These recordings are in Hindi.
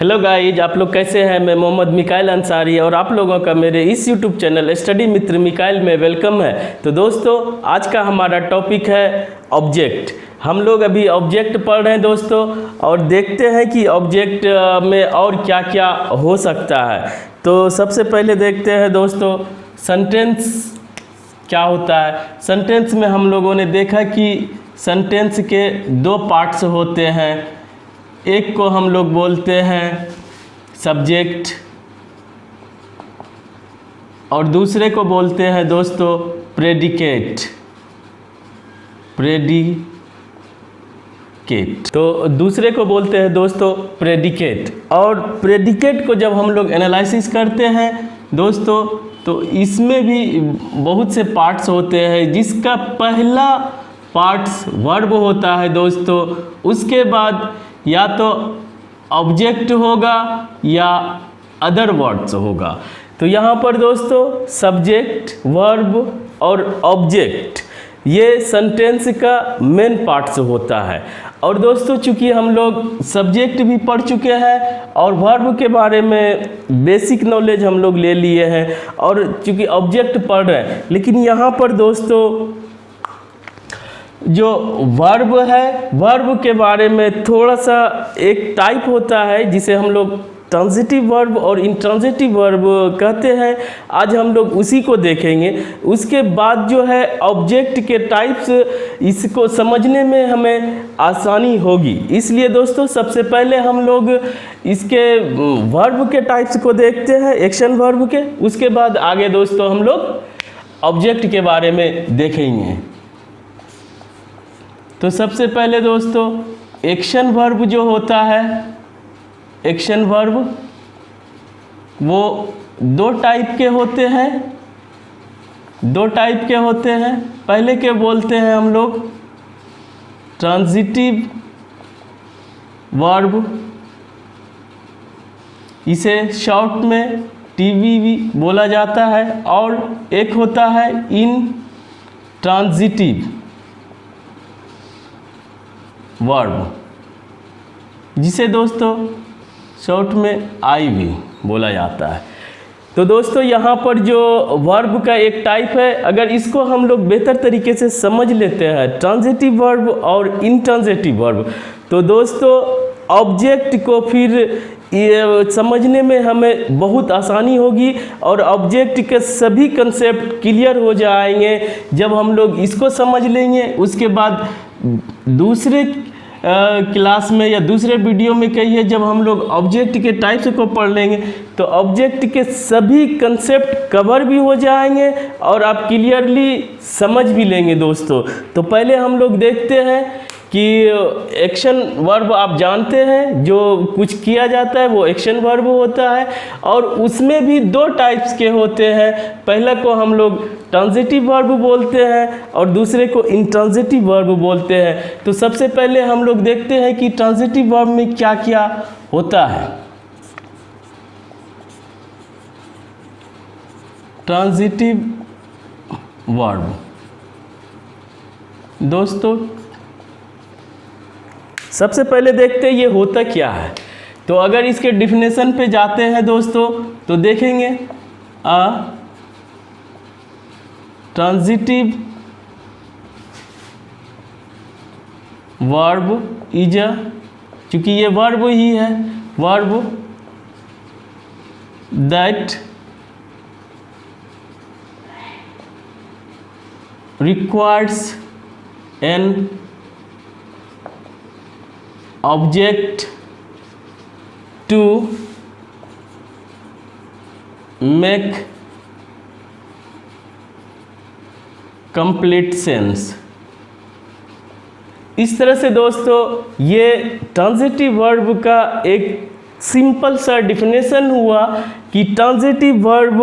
हेलो गाइज, आप लोग कैसे हैं। मैं मोहम्मद मिकाइल अंसारी और आप लोगों का मेरे इस यूट्यूब चैनल स्टडी मित्र मिकाइल में वेलकम है। तो दोस्तों, आज का हमारा टॉपिक है ऑब्जेक्ट। हम लोग अभी ऑब्जेक्ट पढ़ रहे हैं दोस्तों, और देखते हैं कि ऑब्जेक्ट में और क्या क्या हो सकता है। तो सबसे पहले देखते हैं दोस्तों, सेंटेंस क्या होता है। सेंटेंस में हम लोगों ने देखा कि सेंटेंस के दो पार्ट्स होते हैं। एक को हम लोग बोलते हैं सब्जेक्ट और दूसरे को बोलते हैं दोस्तों प्रेडिकेट। तो दूसरे को बोलते हैं दोस्तों प्रेडिकेट। और प्रेडिकेट को जब हम लोग एनालिसिस करते हैं दोस्तों, तो इसमें भी बहुत से पार्ट्स होते हैं। जिसका पहला पार्ट्स वर्ब होता है दोस्तों, उसके बाद या तो ऑब्जेक्ट होगा या अदर वर्ड्स होगा। तो यहाँ पर दोस्तों सब्जेक्ट, वर्ब और ऑब्जेक्ट ये सेंटेंस का मेन पार्ट्स होता है। और दोस्तों, चूँकि हम लोग सब्जेक्ट भी पढ़ चुके हैं और वर्ब के बारे में बेसिक नॉलेज हम लोग ले लिए हैं, और चूँकि ऑब्जेक्ट पढ़ रहे हैं, लेकिन यहाँ पर दोस्तों जो वर्ब है, वर्ब के बारे में थोड़ा सा एक टाइप होता है जिसे हम लोग ट्रांजिटिव वर्ब और इंट्रांजिटिव वर्ब कहते हैं। आज हम लोग उसी को देखेंगे। उसके बाद जो है ऑब्जेक्ट के टाइप्स, इसको समझने में हमें आसानी होगी। इसलिए दोस्तों सबसे पहले हम लोग इसके वर्ब के टाइप्स को देखते हैं, एक्शन वर्ब के। उसके बाद आगे दोस्तों हम लोग ऑब्जेक्ट के बारे में देखेंगे। तो सबसे पहले दोस्तों एक्शन वर्ब जो होता है, एक्शन वर्ब वो दो टाइप के होते हैं। पहले के बोलते हैं हम लोग ट्रांजिटिव वर्ब, इसे शॉर्ट में टीवी बोला जाता है। और एक होता है इनट्रांजिटिव वर्ब, जिसे दोस्तों शॉर्ट में आई भी बोला जाता है। तो दोस्तों यहाँ पर जो वर्ब का एक टाइप है, अगर इसको हम लोग बेहतर तरीके से समझ लेते हैं, ट्रांजिटिव वर्ब और इनट्रांजिटिव वर्ब, तो दोस्तों ऑब्जेक्ट को फिर ये समझने में हमें बहुत आसानी होगी और ऑब्जेक्ट के सभी कंसेप्ट क्लियर हो जाएंगे जब हम लोग इसको समझ लेंगे। उसके बाद दूसरे क्लास में या दूसरे वीडियो में कहिए, जब हम लोग ऑब्जेक्ट के टाइप्स को पढ़ लेंगे तो ऑब्जेक्ट के सभी कंसेप्ट कवर भी हो जाएंगे और आप क्लियरली समझ भी लेंगे दोस्तों। तो पहले हम लोग देखते हैं कि एक्शन वर्ब आप जानते हैं, जो कुछ किया जाता है वो एक्शन वर्ब होता है। और उसमें भी दो टाइप्स के होते हैं। पहला को हम लोग ट्रांजिटिव वर्ब बोलते हैं और दूसरे को इंट्रांजिटिव वर्ब बोलते हैं। तो सबसे पहले हम लोग देखते हैं कि ट्रांजिटिव वर्ब में क्या क्या होता है। ट्रांजिटिव वर्ब दोस्तों सबसे पहले देखते हैं ये होता क्या है। तो अगर इसके डिफिनेशन पे जाते हैं दोस्तों, तो देखेंगे ट्रांजिटिव वर्ब इज चूँकि ये वर्ब ही है, verb that requires an object to make complete sense। इस तरह से दोस्तों ये ट्रांजिटिव वर्ब का एक सिंपल सा डिफिनेशन हुआ कि ट्रांजिटिव वर्ब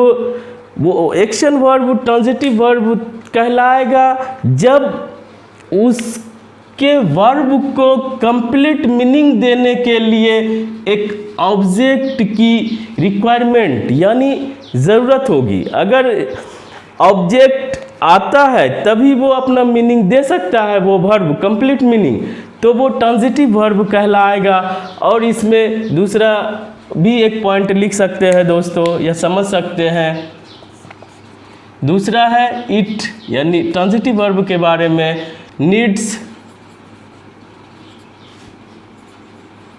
वो एक्शन वर्ब ट्रांजिटिव वर्ब कहलाएगा जब उसके वर्ब को कंप्लीट मीनिंग देने के लिए एक ऑब्जेक्ट की रिक्वायरमेंट यानी ज़रूरत होगी। अगर ऑब्जेक्ट आता है तभी वो अपना मीनिंग दे सकता है, वो वर्ब कंप्लीट मीनिंग। तो वो ट्रांजिटिव वर्ब कहलाएगा। और इसमें दूसरा भी एक पॉइंट लिख सकते हैं दोस्तों, या समझ सकते हैं। दूसरा है इट, यानी ट्रांजिटिव वर्ब के बारे में, needs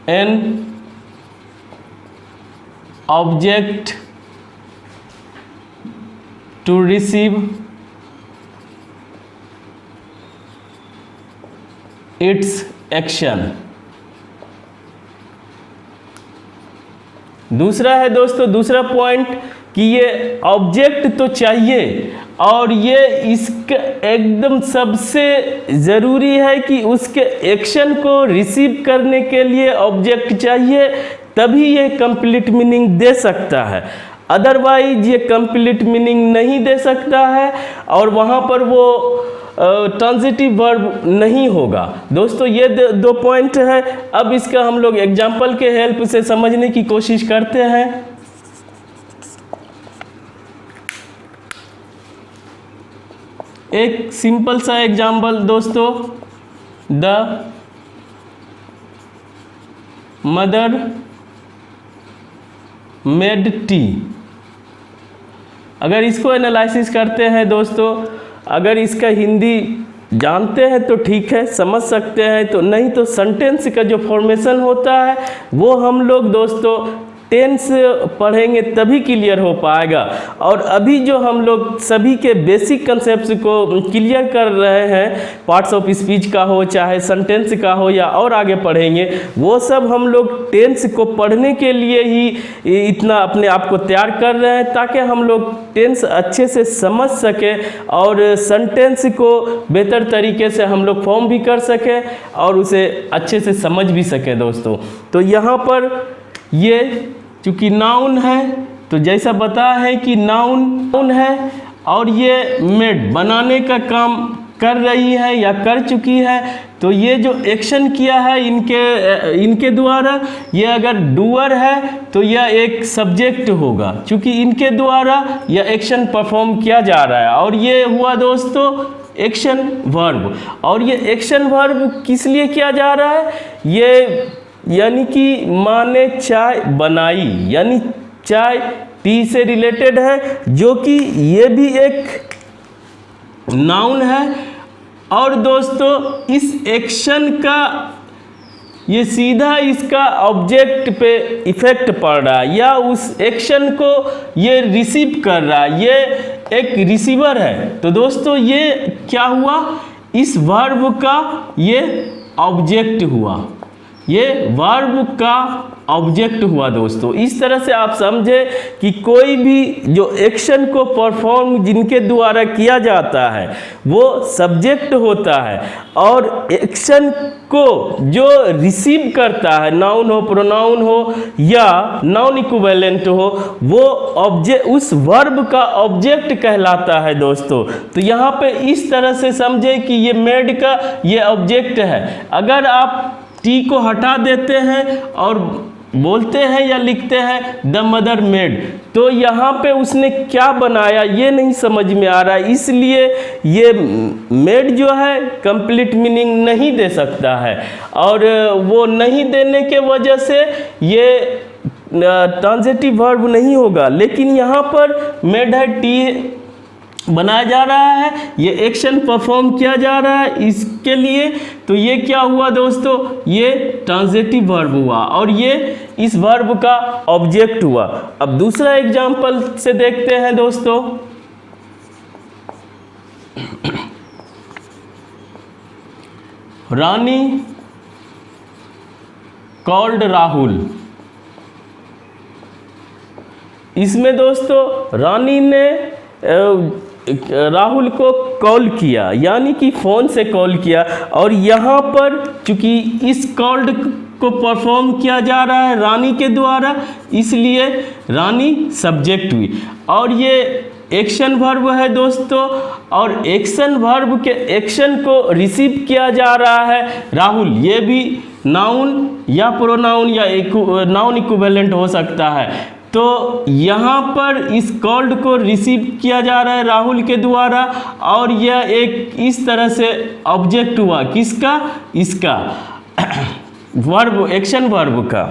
an object to receive its action. दूसरा है दोस्तों, दूसरा पॉइंट कि ये ऑब्जेक्ट तो चाहिए, और ये इसका एकदम सबसे ज़रूरी है कि उसके एक्शन को रिसीव करने के लिए ऑब्जेक्ट चाहिए, तभी ये कंप्लीट मीनिंग दे सकता है। अदरवाइज ये कंप्लीट मीनिंग नहीं दे सकता है, और वहाँ पर वो ट्रांजिटिव वर्ब नहीं होगा। दोस्तों ये दो पॉइंट है। अब इसका हम लोग एग्जाम्पल के हेल्प से समझने की कोशिश करते हैं। एक सिंपल सा एग्जाम्पल दोस्तों, द मदर मेड टी। अगर इसको एनालिसिस करते हैं दोस्तों, अगर इसका हिंदी जानते हैं तो ठीक है, समझ सकते हैं, तो नहीं तो सेंटेंस का जो फॉर्मेशन होता है वो हम लोग दोस्तों टेंस पढ़ेंगे तभी क्लियर हो पाएगा। और अभी जो हम लोग सभी के बेसिक कंसेप्ट को क्लियर कर रहे हैं, पार्ट्स ऑफ स्पीच का हो चाहे सेंटेंस का हो या और आगे पढ़ेंगे, वो सब हम लोग टेंस को पढ़ने के लिए ही इतना अपने आप को तैयार कर रहे हैं, ताकि हम लोग टेंस अच्छे से समझ सके और सेंटेंस को बेहतर तरीके से हम लोग फॉर्म भी कर सकें और उसे अच्छे से समझ भी सकें दोस्तों। तो यहाँ पर ये चूँकि नाउन है, तो जैसा बताया है कि नाउन है, और ये मेड बनाने का काम कर रही है या कर चुकी है, तो ये जो एक्शन किया है इनके द्वारा, ये अगर डूअर है तो यह एक सब्जेक्ट होगा, क्योंकि इनके द्वारा यह एक्शन परफॉर्म किया जा रहा है। और ये हुआ दोस्तों एक्शन वर्ब। और ये एक्शन वर्ब किस लिए किया जा रहा है? ये यानी कि माँ ने चाय बनाई, यानी चाय टी से रिलेटेड है, जो कि ये भी एक नाउन है। और दोस्तों इस एक्शन का ये सीधा इसका ऑब्जेक्ट पे इफेक्ट पड़ रहा है, या उस एक्शन को ये रिसीव कर रहा है, ये एक रिसीवर है। तो दोस्तों ये क्या हुआ? इस वर्ब का ये ऑब्जेक्ट हुआ, ये वर्ब का ऑब्जेक्ट हुआ दोस्तों। इस तरह से आप समझे कि कोई भी जो एक्शन को परफॉर्म जिनके द्वारा किया जाता है वो सब्जेक्ट होता है, और एक्शन को जो रिसीव करता है, नाउन हो, प्रोनाउन हो या नाउन इक्विवेलेंट हो, वो ऑब्जेक्ट उस वर्ब का ऑब्जेक्ट कहलाता है दोस्तों। तो यहाँ पे इस तरह से समझे कि ये मेड का ये ऑब्जेक्ट है। अगर आप टी को हटा देते हैं और बोलते हैं या लिखते हैं द मदर मेड, तो यहाँ पे उसने क्या बनाया ये नहीं समझ में आ रहा है, इसलिए ये मेड जो है कंप्लीट मीनिंग नहीं दे सकता है, और वो नहीं देने के वजह से ये ट्रांजिटिव वर्ब नहीं होगा। लेकिन यहाँ पर मेड है, टी बनाया जा रहा है, ये एक्शन परफॉर्म किया जा रहा है इसके लिए, तो ये क्या हुआ दोस्तों? ये ट्रांजिटिव वर्ब हुआ, और ये इस वर्ब का ऑब्जेक्ट हुआ। अब दूसरा एग्जांपल से देखते हैं दोस्तों। रानी कॉल्ड राहुल। इसमें दोस्तों रानी ने राहुल को कॉल किया, यानी कि फ़ोन से कॉल किया, और यहाँ पर चूँकि इस कॉल्ड को परफॉर्म किया जा रहा है रानी के द्वारा, इसलिए रानी सब्जेक्ट हुई, और ये एक्शन वर्ब है दोस्तों, और एक्शन वर्ब के एक्शन को रिसीव किया जा रहा है राहुल। ये भी नाउन या प्रोनाउन या नाउन इक्विवेलेंट हो सकता है। तो यहाँ पर इस कॉल्ड को रिसीव किया जा रहा है राहुल के द्वारा, और यह एक इस तरह से ऑब्जेक्ट हुआ, किसका? इसका। वर्ब, एक्शन वर्ब का।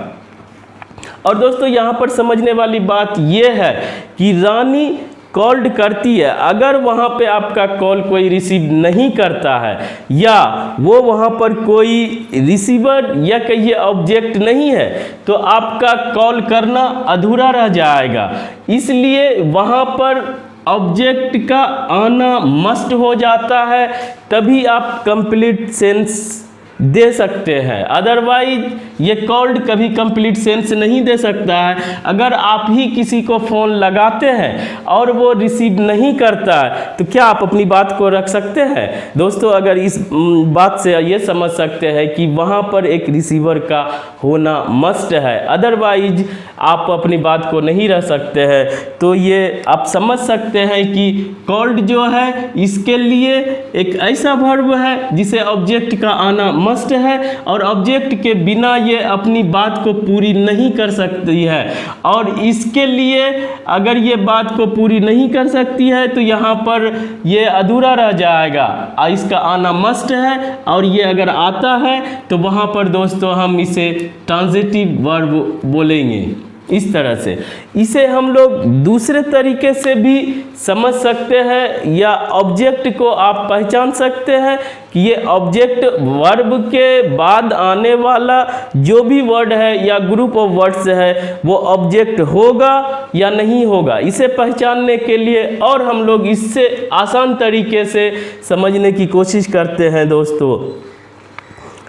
और दोस्तों यहाँ पर समझने वाली बात ये है कि रानी कॉल्ड करती है, अगर वहाँ पे आपका कॉल कोई रिसीव नहीं करता है या वो वहाँ पर कोई रिसीवर या कहिए ऑब्जेक्ट नहीं है तो आपका कॉल करना अधूरा रह जाएगा। इसलिए वहाँ पर ऑब्जेक्ट का आना मस्ट हो जाता है, तभी आप कंप्लीट सेंस दे सकते हैं। अदरवाइज ये कॉल्ड कभी कंप्लीट सेंस नहीं दे सकता है। अगर आप ही किसी को फ़ोन लगाते हैं और वो रिसीव नहीं करता है तो क्या आप अपनी बात को रख सकते हैं? दोस्तों अगर इस बात से ये समझ सकते हैं कि वहाँ पर एक रिसीवर का होना मस्ट है, अदरवाइज आप अपनी बात को नहीं रख सकते हैं। तो ये आप समझ सकते हैं कि कॉल्ड जो है इसके लिए एक ऐसा वर्ब है जिसे ऑब्जेक्ट का आना मस्ट है और ऑब्जेक्ट के बिना ये अपनी बात को पूरी नहीं कर सकती है। और इसके लिए अगर ये बात को पूरी नहीं कर सकती है तो यहाँ पर ये अधूरा रह जाएगा। इसका आना मस्ट है और ये अगर आता है तो वहाँ पर दोस्तों हम इसे ट्रांजिटिव वर्ब बोलेंगे। इस तरह से इसे हम लोग दूसरे तरीके से भी समझ सकते हैं या ऑब्जेक्ट को आप पहचान सकते हैं कि ये ऑब्जेक्ट वर्ब के बाद आने वाला जो भी वर्ड है या ग्रुप ऑफ वर्ड्स है वो ऑब्जेक्ट होगा या नहीं होगा। इसे पहचानने के लिए और हम लोग इससे आसान तरीके से समझने की कोशिश करते हैं दोस्तों।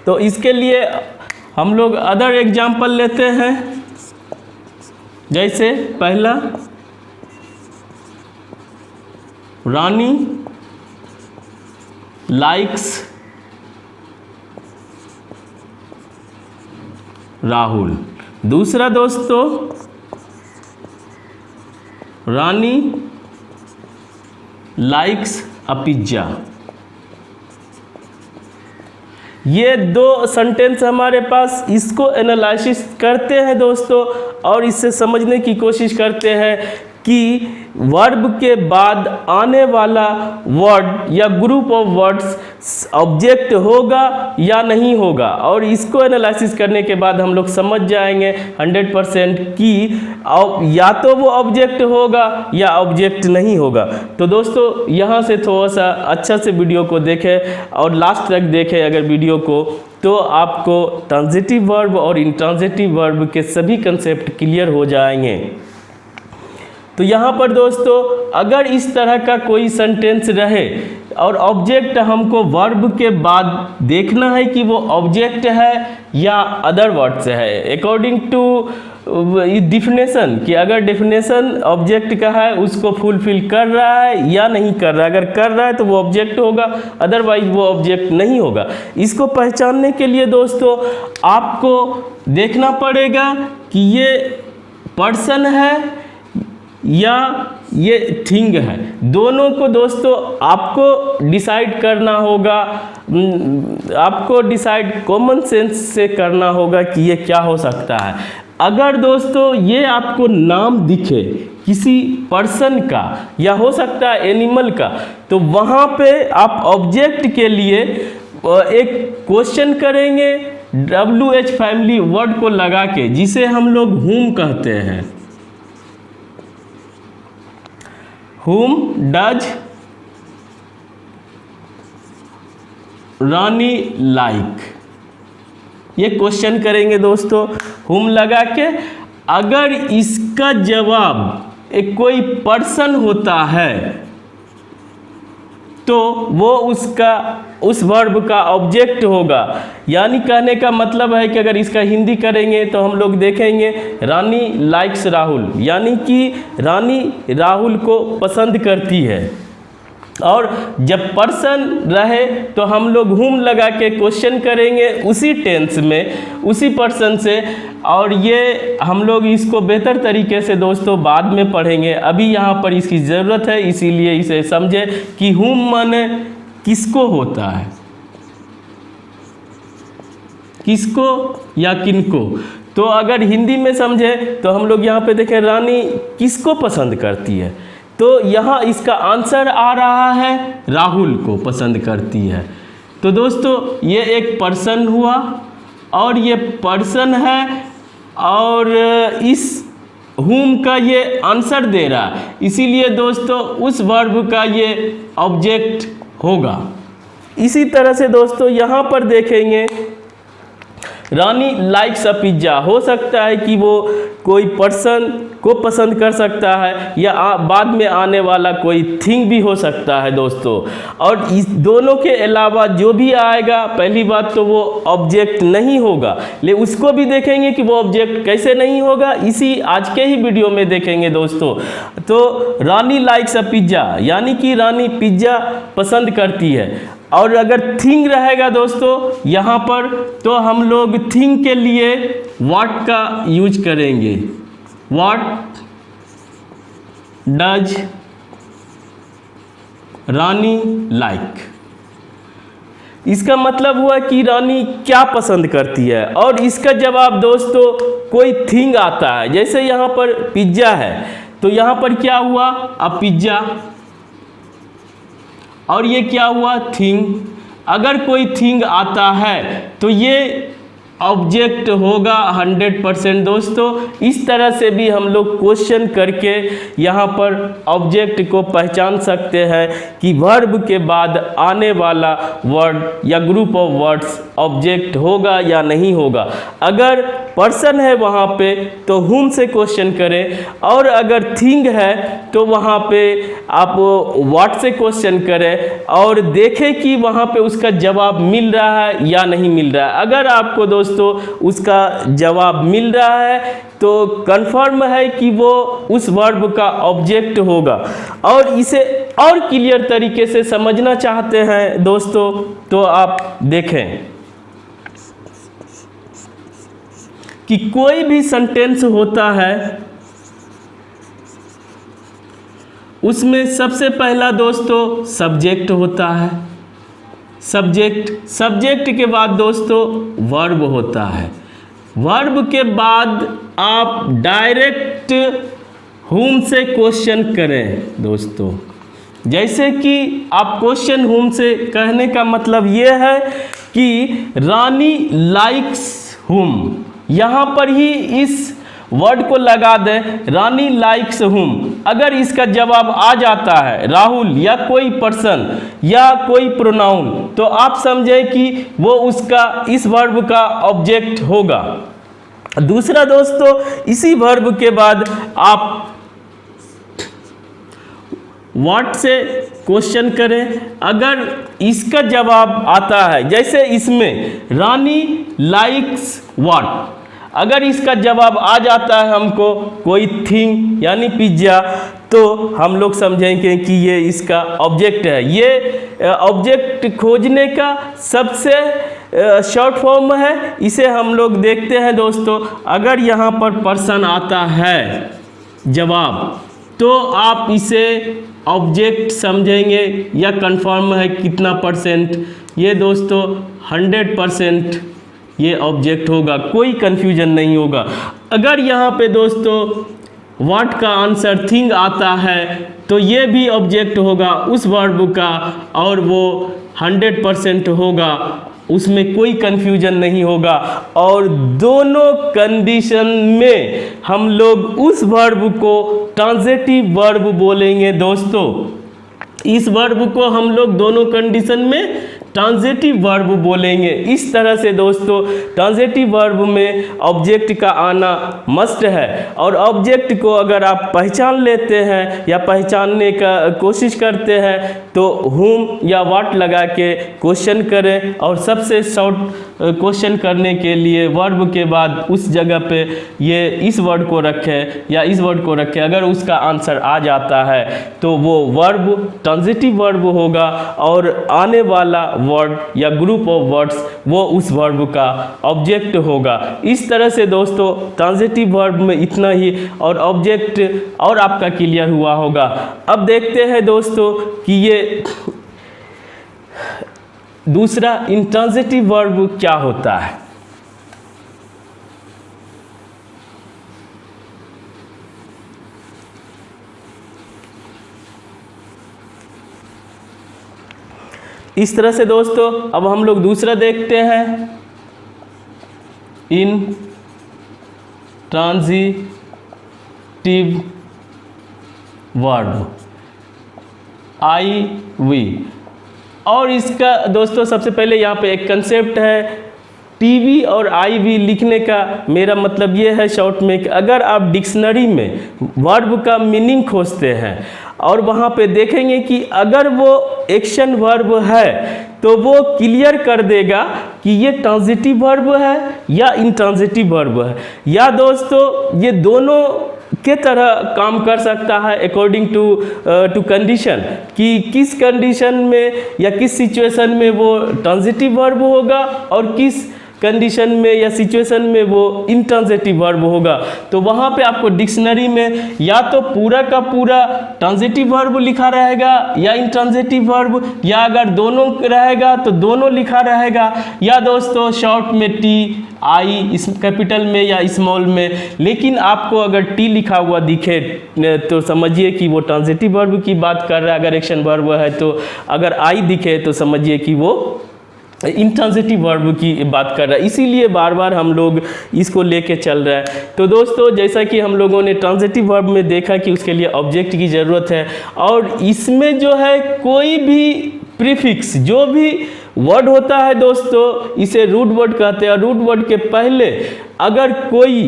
तो इसके लिए हम लोग अदर एग्जाम्पल लेते हैं। जैसे पहला, रानी लाइक्स राहुल। दूसरा दोस्तों, रानी लाइक्स अ पिज्जा। ये दो सेंटेंस हमारे पास, इसको एनालिसिस करते हैं दोस्तों और इससे समझने की कोशिश करते हैं कि वर्ब के बाद आने वाला वर्ड या ग्रुप ऑफ वर्ड्स ऑब्जेक्ट होगा या नहीं होगा। और इसको एनालिसिस करने के बाद हम लोग समझ जाएंगे 100% कि या तो वो ऑब्जेक्ट होगा या ऑब्जेक्ट नहीं होगा। तो दोस्तों यहाँ से थोड़ा सा अच्छा से वीडियो को देखें और लास्ट तक देखें अगर वीडियो को, तो आपको ट्रांजिटिव वर्ब और इंट्रांजिटिव वर्ब के सभी कंसेप्ट क्लियर हो जाएंगे। तो यहाँ पर दोस्तों अगर इस तरह का कोई सेंटेंस रहे और ऑब्जेक्ट हमको वर्ब के बाद देखना है कि वो ऑब्जेक्ट है या अदर वर्ड्स है अकॉर्डिंग टू डिफिनेशन, कि अगर डिफिनेशन ऑब्जेक्ट का है उसको फुलफिल कर रहा है या नहीं कर रहा है। अगर कर रहा है तो वो ऑब्जेक्ट होगा, अदरवाइज वो ऑब्जेक्ट नहीं होगा। इसको पहचानने के लिए दोस्तों आपको देखना पड़ेगा कि ये पर्सन है या ये थिंग है। दोनों को दोस्तों आपको डिसाइड करना होगा, आपको डिसाइड कॉमन सेंस से करना होगा कि ये क्या हो सकता है। अगर दोस्तों ये आपको नाम दिखे किसी पर्सन का या हो सकता है एनिमल का, तो वहाँ पे आप ऑब्जेक्ट के लिए एक क्वेश्चन करेंगे WH फैमिली वर्ड को लगा के, जिसे हम लोग whom कहते हैं। Whom does Rani like? ये क्वेश्चन करेंगे दोस्तों whom लगा के। अगर इसका जवाब एक कोई पर्सन होता है तो वो उस वर्ब का ऑब्जेक्ट होगा। यानी कहने का मतलब है कि अगर इसका हिंदी करेंगे तो हम लोग देखेंगे रानी लाइक्स राहुल, यानी कि रानी राहुल को पसंद करती है। और जब पर्सन रहे तो हम लोग whom लगा के क्वेश्चन करेंगे उसी टेंस में उसी पर्सन से। और ये हम लोग इसको बेहतर तरीके से दोस्तों बाद में पढ़ेंगे, अभी यहाँ पर इसकी ज़रूरत है, इसीलिए इसे समझे कि whom माने किसको होता है, किसको या किनको। तो अगर हिंदी में समझे तो हम लोग यहाँ पे देखें रानी किसको पसंद करती है, तो यहाँ इसका आंसर आ रहा है राहुल को पसंद करती है। तो दोस्तों ये एक पर्सन हुआ और ये पर्सन है और इस whom का ये आंसर दे रहा है, इसीलिए दोस्तों उस वर्ब का ये ऑब्जेक्ट होगा। इसी तरह से दोस्तों यहाँ पर देखेंगे रानी लाइक्स अ पिज्ज़ा, हो सकता है कि वो कोई पर्सन को पसंद कर सकता है या बाद में आने वाला कोई थिंग भी हो सकता है दोस्तों। और इस दोनों के अलावा जो भी आएगा, पहली बात तो वो ऑब्जेक्ट नहीं होगा, लेकिन उसको भी देखेंगे कि वो ऑब्जेक्ट कैसे नहीं होगा, इसी आज के ही वीडियो में देखेंगे दोस्तों। तो रानी लाइक्स अ पिज्ज़ा यानी कि रानी पिज्ज़ा पसंद करती है। और अगर थिंग रहेगा दोस्तों यहाँ पर, तो हम लोग थिंग के लिए व्हाट का यूज करेंगे। व्हाट डज रानी लाइक, इसका मतलब हुआ कि रानी क्या पसंद करती है। और इसका जवाब दोस्तों कोई थिंग आता है, जैसे यहाँ पर पिज्ज़ा है तो यहाँ पर क्या हुआ, अब पिज्ज़ा, और ये क्या हुआ, थिंग। अगर कोई थिंग आता है तो ये ऑब्जेक्ट होगा 100% दोस्तों। इस तरह से भी हम लोग क्वेश्चन करके यहाँ पर ऑब्जेक्ट को पहचान सकते हैं कि वर्ब के बाद आने वाला वर्ड या ग्रुप ऑफ वर्ड्स ऑब्जेक्ट होगा या नहीं होगा। अगर पर्सन है वहाँ पे तो whom से क्वेश्चन करें, और अगर थिंग है तो वहाँ पे आप व्हाट से क्वेश्चन करें और देखें कि वहाँ पे उसका जवाब मिल रहा है या नहीं मिल रहा है। अगर आपको दोस्तों उसका जवाब मिल रहा है तो कंफर्म है कि वो उस वर्ब का ऑब्जेक्ट होगा। और इसे और क्लियर तरीके से समझना चाहते हैं दोस्तों तो आप देखें कि कोई भी सेंटेंस होता है उसमें सबसे पहला दोस्तों सब्जेक्ट होता है। सब्जेक्ट के बाद दोस्तों वर्ब होता है। वर्ब के बाद आप डायरेक्ट whom से क्वेश्चन करें दोस्तों। जैसे कि आप क्वेश्चन whom से कहने का मतलब ये है कि रानी लाइक्स whom, यहाँ पर ही इस वर्ड को लगा दें, रानी लाइक्स whom। अगर इसका जवाब आ जाता है राहुल या कोई पर्सन या कोई प्रोनाउन, तो आप समझें कि वो उसका इस वर्ब का ऑब्जेक्ट होगा। दूसरा दोस्तों, इसी वर्ब के बाद आप व्हाट से क्वेश्चन करें। अगर इसका जवाब आता है, जैसे इसमें रानी लाइक्स व्हाट, अगर इसका जवाब आ जाता है हमको कोई थिंग यानी पिज्ज़ा, तो हम लोग समझेंगे कि ये इसका ऑब्जेक्ट है। ये ऑब्जेक्ट खोजने का सबसे शॉर्ट फॉर्म है, इसे हम लोग देखते हैं दोस्तों। अगर यहाँ पर पर्सन आता है जवाब, तो आप इसे ऑब्जेक्ट समझेंगे या कंफर्म है कितना %, ये दोस्तों 100% ये ऑब्जेक्ट होगा, कोई कन्फ्यूजन नहीं होगा। अगर यहाँ पे दोस्तों व्हाट का आंसर थिंग आता है तो ये भी ऑब्जेक्ट होगा उस वर्ब का, और वो 100% होगा, उसमें कोई कन्फ्यूजन नहीं होगा। और दोनों कंडीशन में हम लोग उस वर्ब को ट्रांजिटिव वर्ब बोलेंगे दोस्तों। इस वर्ब को हम लोग दोनों कंडीशन में ट्रांजिटिव वर्ब बोलेंगे। इस तरह से दोस्तों ट्रांजिटिव वर्ब में ऑब्जेक्ट का आना मस्ट है। और ऑब्जेक्ट को अगर आप पहचान लेते हैं या पहचानने का कोशिश करते हैं तो whom या व्हाट लगा के क्वेश्चन करें, और सबसे शॉर्ट क्वेश्चन करने के लिए वर्ब के बाद उस जगह पे ये इस वर्ड को रखें या इस वर्ड को रखें। अगर उसका आंसर आ जाता है तो वो वर्ब ट्रांजिटिव वर्ब होगा, और आने वाला वर्ड या ग्रुप ऑफ वर्ड्स वो उस वर्ब का ऑब्जेक्ट होगा। इस तरह से दोस्तों ट्रांजिटिव वर्ब में इतना ही, और ऑब्जेक्ट और आपका क्लियर हुआ होगा। अब देखते हैं दोस्तों कि ये दूसरा इंट्रांजिटिव वर्ब क्या होता है। इस तरह से दोस्तों अब हम लोग दूसरा देखते हैं। इन ट्रांजिटिव वर्ब आई वी। और इसका दोस्तों सबसे पहले यहाँ पे एक कंसेप्ट है, टीवी और आईवी लिखने का मेरा मतलब ये है शॉर्ट में कि अगर आप डिक्शनरी में वर्ब का मीनिंग खोजते हैं और वहाँ पे देखेंगे कि अगर वो एक्शन वर्ब है तो वो क्लियर कर देगा कि ये ट्रांजिटिव वर्ब है या इंट्रांजिटिव वर्ब है, या दोस्तों ये दोनों के तरह काम कर सकता है अकॉर्डिंग टू कंडीशन, कि किस कंडीशन में या किस सिचुएशन में वो ट्रांजिटिव वर्ब होगा और किस कंडीशन में या सिचुएशन में वो इंट्रांजिटिव वर्ब होगा। तो वहाँ पे आपको डिक्शनरी में या तो पूरा का पूरा ट्रांजिटिव वर्ब लिखा रहेगा या इंट्रांजिटिव वर्ब, या अगर दोनों रहेगा तो दोनों लिखा रहेगा, या दोस्तों शॉर्ट में टी आई इस कैपिटल में या स्मॉल में। लेकिन आपको अगर टी लिखा हुआ दिखे तो समझिए कि वो ट्रांजिटिव वर्ब की बात कर रहा है, अगर एक्शन वर्ब है तो। अगर आई दिखे तो समझिए कि वो इंट्रांजिटिव वर्ब की बात कर रहा है। इसीलिए बार बार हम लोग इसको लेके चल रहे हैं। तो दोस्तों जैसा कि हम लोगों ने ट्रांजिटिव वर्ब में देखा कि उसके लिए ऑब्जेक्ट की ज़रूरत है, और इसमें जो है कोई भी प्रीफिक्स जो भी वर्ड होता है दोस्तों, इसे रूट वर्ड कहते हैं। और रूट वर्ड के पहले अगर कोई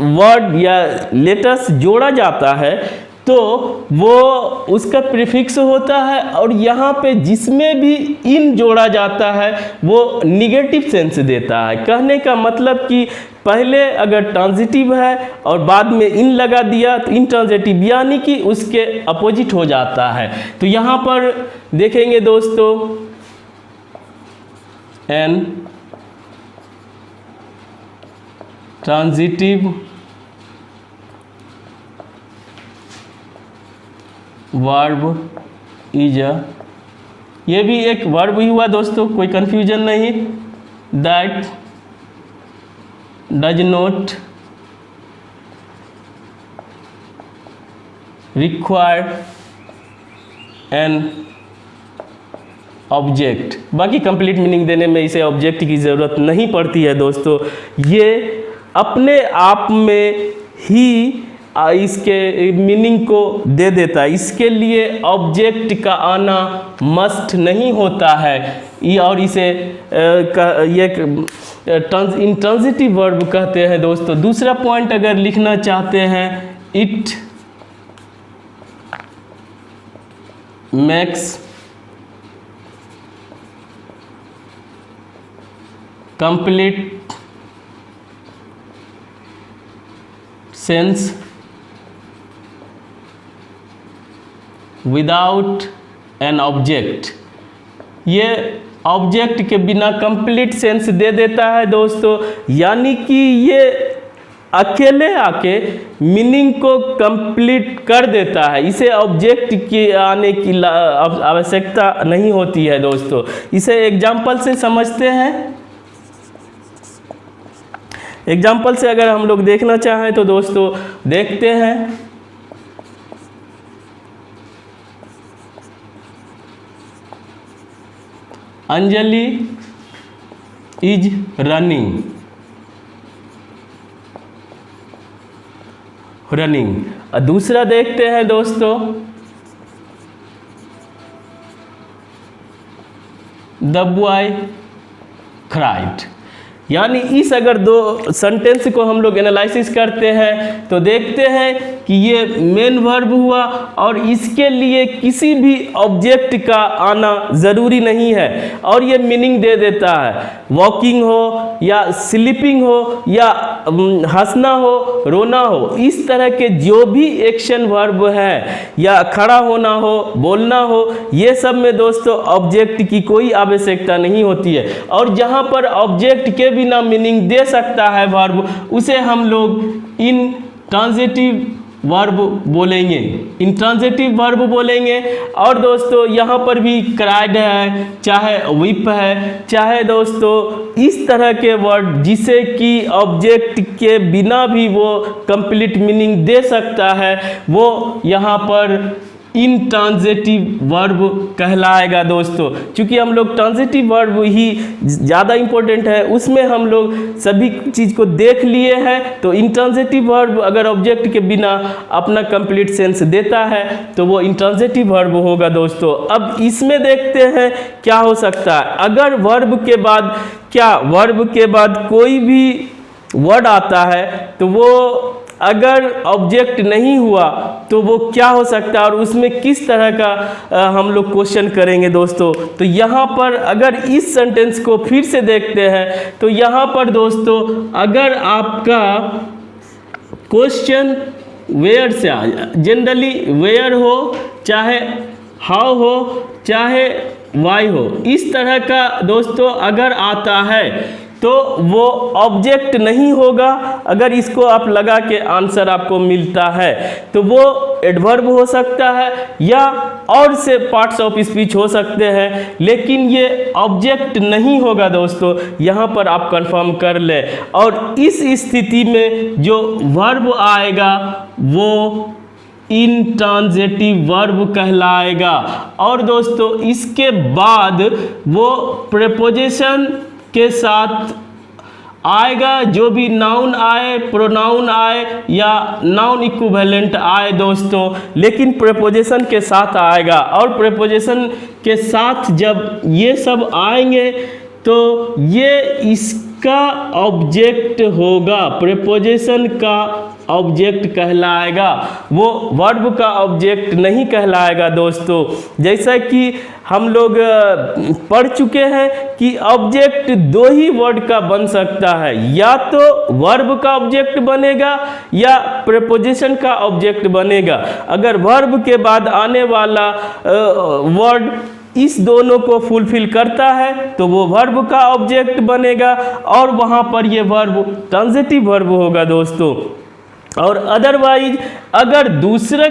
वर्ड या लेटर्स जोड़ा जाता है तो वो उसका प्रीफिक्स होता है, और यहाँ पे जिसमें भी इन जोड़ा जाता है वो निगेटिव सेंस देता है। कहने का मतलब कि पहले अगर ट्रांजिटिव है और बाद में इन लगा दिया तो इंट्रांजिटिव, यानी कि उसके अपोजिट हो जाता है। तो यहाँ पर देखेंगे दोस्तों एन ट्रांजिटिव वर्ब इज ये भी एक वर्ब ही हुआ दोस्तों, कोई कंफ्यूजन नहीं। That does not require an object. बाकी कंप्लीट मीनिंग देने में इसे ऑब्जेक्ट की ज़रूरत नहीं पड़ती है दोस्तों, ये अपने आप में ही इसके मीनिंग को दे देता है। इसके लिए ऑब्जेक्ट का आना मस्ट नहीं होता है। और इसे ये इंट्रांजिटिव वर्ब कहते हैं दोस्तों। दूसरा पॉइंट अगर लिखना चाहते हैं, it makes complete sense without an object. ये ऑब्जेक्ट के बिना कंप्लीट सेंस दे देता है दोस्तों, यानी कि ये अकेले आके मीनिंग को कंप्लीट कर देता है। इसे ऑब्जेक्ट के आने की आवश्यकता नहीं होती है दोस्तों। इसे एग्जाम्पल से समझते हैं। एग्जाम्पल से अगर हम लोग देखना चाहें तो दोस्तों देखते हैं। Anjali is running. दूसरा देखते हैं दोस्तों, द बॉय क्राइड। यानी इस अगर दो सेंटेंस को हम लोग एनालिसिस करते हैं तो देखते हैं कि ये मेन वर्ब हुआ और इसके लिए किसी भी ऑब्जेक्ट का आना ज़रूरी नहीं है, और ये मीनिंग दे देता है। वॉकिंग हो या स्लीपिंग हो या हंसना हो, रोना हो, इस तरह के जो भी एक्शन वर्ब है, या खड़ा होना हो, बोलना हो, ये सब में दोस्तों ऑब्जेक्ट की कोई आवश्यकता नहीं होती है। और जहाँ पर ऑब्जेक्ट के बिना मीनिंग दे सकता है वर्ब, उसे हम लोग इन ट्रांजिटिव वर्ब बोलेंगे, इंट्रांजिटिव वर्ब बोलेंगे। और दोस्तों यहाँ पर भी क्राइड है, चाहे विप है, चाहे दोस्तों इस तरह के वर्ड जिसे कि ऑब्जेक्ट के बिना भी वो कंप्लीट मीनिंग दे सकता है, वो यहाँ पर इंट्रांजिटिव वर्ब कहलाएगा दोस्तों। क्योंकि हम लोग ट्रांजिटिव वर्ब ही ज़्यादा इम्पोर्टेंट है, उसमें हम लोग सभी चीज़ को देख लिए हैं। तो इंट्रांजिटिव वर्ब अगर ऑब्जेक्ट के बिना अपना कंप्लीट सेंस देता है तो वो इंट्रांजिटिव वर्ब होगा दोस्तों। अब इसमें देखते हैं क्या हो सकता है। अगर वर्ब के बाद कोई भी वर्ड आता है तो वो अगर ऑब्जेक्ट नहीं हुआ तो वो क्या हो सकता है और उसमें किस तरह का हम लोग क्वेश्चन करेंगे दोस्तों। तो यहाँ पर अगर इस सेंटेंस को फिर से देखते हैं तो यहाँ पर दोस्तों अगर आपका क्वेश्चन वेयर से आ, जनरली वेयर हो चाहे हाउ हो चाहे वाई हो, इस तरह का दोस्तों अगर आता है तो वो ऑब्जेक्ट नहीं होगा। अगर इसको आप लगा के आंसर आपको मिलता है तो वो एडवर्ब हो सकता है या और से पार्ट्स ऑफ स्पीच हो सकते हैं, लेकिन ये ऑब्जेक्ट नहीं होगा दोस्तों। यहाँ पर आप कंफर्म कर लें। और इस स्थिति में जो वर्ब आएगा वो इंट्रांजिटिव वर्ब कहलाएगा। और दोस्तों इसके बाद वो प्रीपोजिशन के साथ आएगा, जो भी नाउन आए, प्रोनाउन आए या नाउन इक्विवेलेंट आए दोस्तों, लेकिन प्रीपोजिशन के साथ आएगा। और प्रीपोजिशन के साथ जब ये सब आएंगे तो ये इसका ऑब्जेक्ट होगा, प्रीपोजिशन का ऑब्जेक्ट कहलाएगा, वो वर्ब का ऑब्जेक्ट नहीं कहलाएगा दोस्तों। जैसा कि हम लोग पढ़ चुके हैं कि ऑब्जेक्ट दो ही वर्ड का बन सकता है, या तो वर्ब का ऑब्जेक्ट बनेगा या प्रीपोजिशन का ऑब्जेक्ट बनेगा। अगर वर्ब के बाद आने वाला वर्ड इस दोनों को फुलफिल करता है तो वो वर्ब का ऑब्जेक्ट बनेगा और वहाँ पर ये वर्ब ट्रांजिटिव वर्ब होगा दोस्तों। और अदरवाइज अगर दूसरा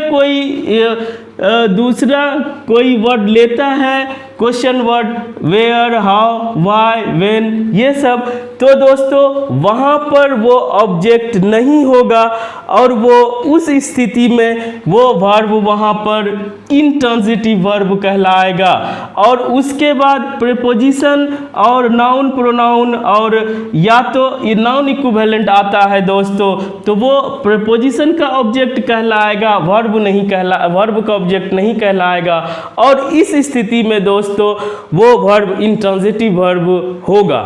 कोई वर्ड लेता है, question word where, how, why, when, ये सब, तो दोस्तों वहाँ पर वो ऑब्जेक्ट नहीं होगा और वो उस स्थिति में वो वर्ब वहाँ पर इंट्रांजिटिव वर्ब कहलाएगा। और उसके बाद प्रीपोजिशन और नाउन, प्रोनाउन और या तो नाउन इक्विवेलेंट आता है दोस्तों, तो वो प्रीपोजिशन का ऑब्जेक्ट कहलाएगा, वर्ब का ऑब्जेक्ट नहीं कहलाएगा। और इस स्थिति में दोस्तों वो वर्ब इंट्रांजिटिव वर्ब होगा।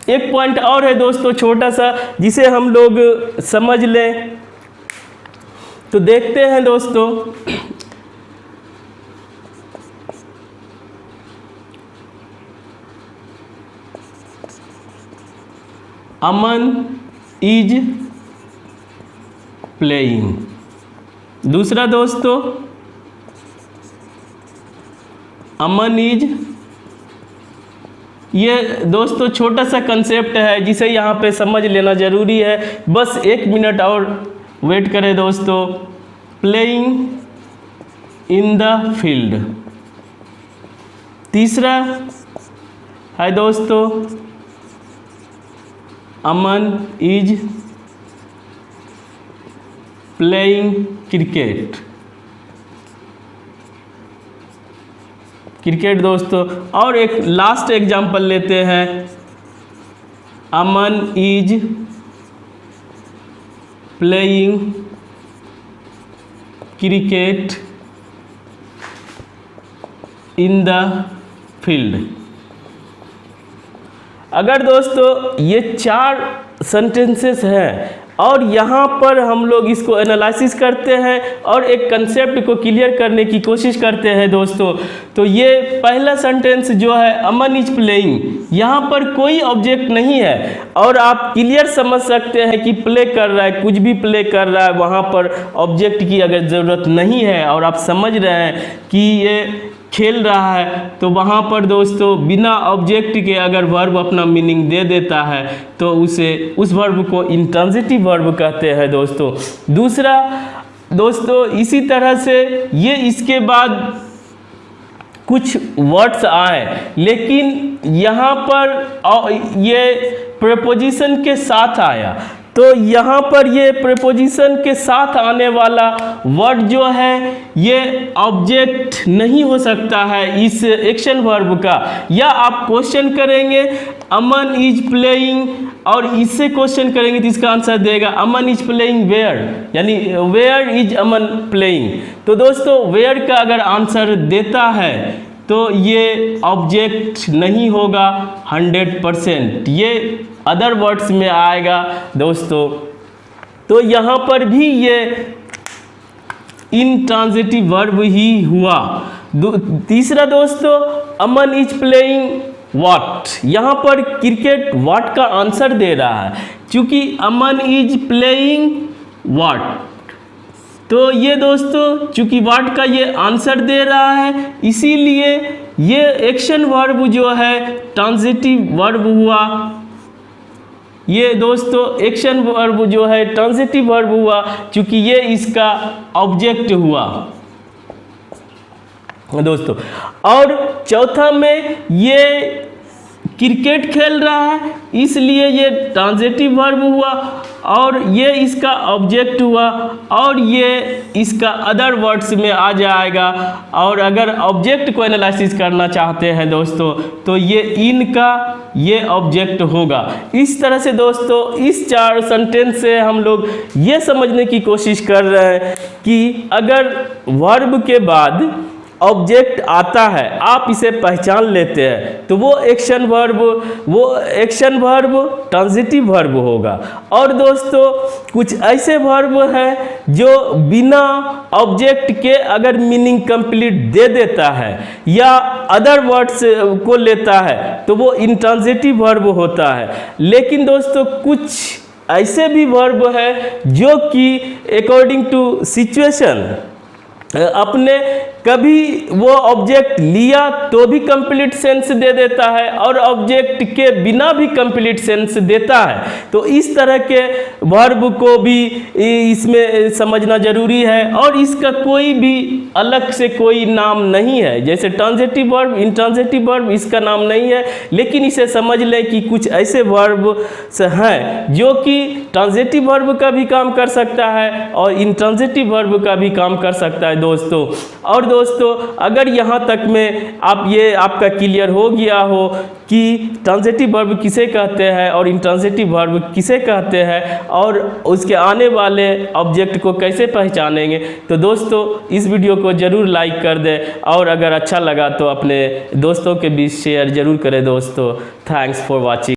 एक पॉइंट और है दोस्तों छोटा सा, जिसे हम लोग समझ लें तो देखते हैं दोस्तों। अमन इज प्लेइंग। दूसरा दोस्तों अमन इज, ये दोस्तों छोटा सा कंसेप्ट है जिसे यहाँ पे समझ लेना ज़रूरी है। बस 1 मिनट और वेट करें दोस्तों। Playing in the field. तीसरा है दोस्तों अमन इज प्लेइंग क्रिकेट दोस्तों। और एक लास्ट एग्जांपल लेते हैं, Aman is playing cricket in the field. अगर दोस्तों ये 4 सेंटेंसेस हैं और यहाँ पर हम लोग इसको एनालिसिस करते हैं और एक कंसेप्ट को क्लियर करने की कोशिश करते हैं दोस्तों, तो ये पहला सेंटेंस जो है अमन इज प्लेइंग, यहाँ पर कोई ऑब्जेक्ट नहीं है और आप क्लियर समझ सकते हैं कि प्ले कर रहा है, कुछ भी प्ले कर रहा है, वहाँ पर ऑब्जेक्ट की अगर ज़रूरत नहीं है और आप समझ रहे हैं कि ये खेल रहा है, तो वहाँ पर दोस्तों बिना ऑब्जेक्ट के अगर वर्ब अपना मीनिंग दे देता है तो उस वर्ब को इंट्रांजिटिव वर्ब कहते हैं दोस्तों। दूसरा दोस्तों इसी तरह से ये इसके बाद कुछ वर्ड्स आए, लेकिन यहाँ पर ये प्रीपोजिशन के साथ आया, तो यहाँ पर ये प्रीपोजिशन के साथ आने वाला वर्ड जो है ये ऑब्जेक्ट नहीं हो सकता है इस एक्शन वर्ब का। या आप क्वेश्चन करेंगे अमन इज प्लेइंग और इससे क्वेश्चन करेंगे तो इसका आंसर देगा अमन इज प्लेइंग वेयर, यानी वेयर इज अमन प्लेइंग। तो दोस्तों वेयर का अगर आंसर देता है तो ये ऑब्जेक्ट नहीं होगा 100%, ये अदर वर्ड्स में आएगा दोस्तों। तो यहाँ पर भी ये इनट्रांजिटिव वर्ब ही हुआ। तीसरा दोस्तों अमन इज प्लेइंग व्हाट, यहाँ पर क्रिकेट व्हाट का आंसर दे रहा है, क्योंकि अमन इज प्लेइंग व्हाट। तो ये दोस्तों चूंकि व्हाट का ये आंसर दे रहा है, इसीलिए ये एक्शन वर्ब जो है ट्रांजिटिव वर्ब हुआ। ये दोस्तों एक्शन वर्ब जो है ट्रांजिटिव वर्ब हुआ, क्योंकि ये इसका ऑब्जेक्ट हुआ दोस्तों। और चौथा में ये क्रिकेट खेल रहा है, इसलिए ये ट्रांजिटिव वर्ब हुआ और ये इसका ऑब्जेक्ट हुआ और ये इसका अदर वर्ड्स में आ जाएगा। और अगर ऑब्जेक्ट को एनालिसिस करना चाहते हैं दोस्तों तो ये इनका ये ऑब्जेक्ट होगा। इस तरह से दोस्तों इस 4 सेंटेंस से हम लोग ये समझने की कोशिश कर रहे हैं कि अगर वर्ब के बाद ऑब्जेक्ट आता है, आप इसे पहचान लेते हैं, तो वो एक्शन वर्ब ट्रांजिटिव वर्ब होगा। और दोस्तों कुछ ऐसे वर्ब हैं जो बिना ऑब्जेक्ट के अगर मीनिंग कंप्लीट दे देता है या अदर वर्ड्स को लेता है तो वो इनट्रांजिटिव वर्ब होता है। लेकिन दोस्तों कुछ ऐसे भी वर्ब है जो कि अकॉर्डिंग टू सिचुएशन अपने कभी वो ऑब्जेक्ट लिया तो भी कंप्लीट सेंस दे देता है और ऑब्जेक्ट के बिना भी कंप्लीट सेंस देता है। तो इस तरह के वर्ब को भी इसमें समझना जरूरी है और इसका कोई भी अलग से कोई नाम नहीं है। जैसे ट्रांजिटिव वर्ब, इनट्रांजिटिव वर्ब इसका नाम नहीं है, लेकिन इसे समझ लें कि कुछ ऐसे वर्ब हैं जो कि ट्रांजिटिव वर्ब का भी काम कर सकता है और इनट्रांजिटिव वर्ब का भी काम कर सकता है दोस्तों। और दोस्तों अगर यहाँ तक में आपका क्लियर हो गया हो कि ट्रांजिटिव वर्ब किसे कहते हैं और इनट्रांजिटिव वर्ब किसे कहते हैं और उसके आने वाले ऑब्जेक्ट को कैसे पहचानेंगे, तो दोस्तों इस वीडियो को ज़रूर लाइक कर दें और अगर अच्छा लगा तो अपने दोस्तों के बीच शेयर ज़रूर करें दोस्तों। Thanks for watching.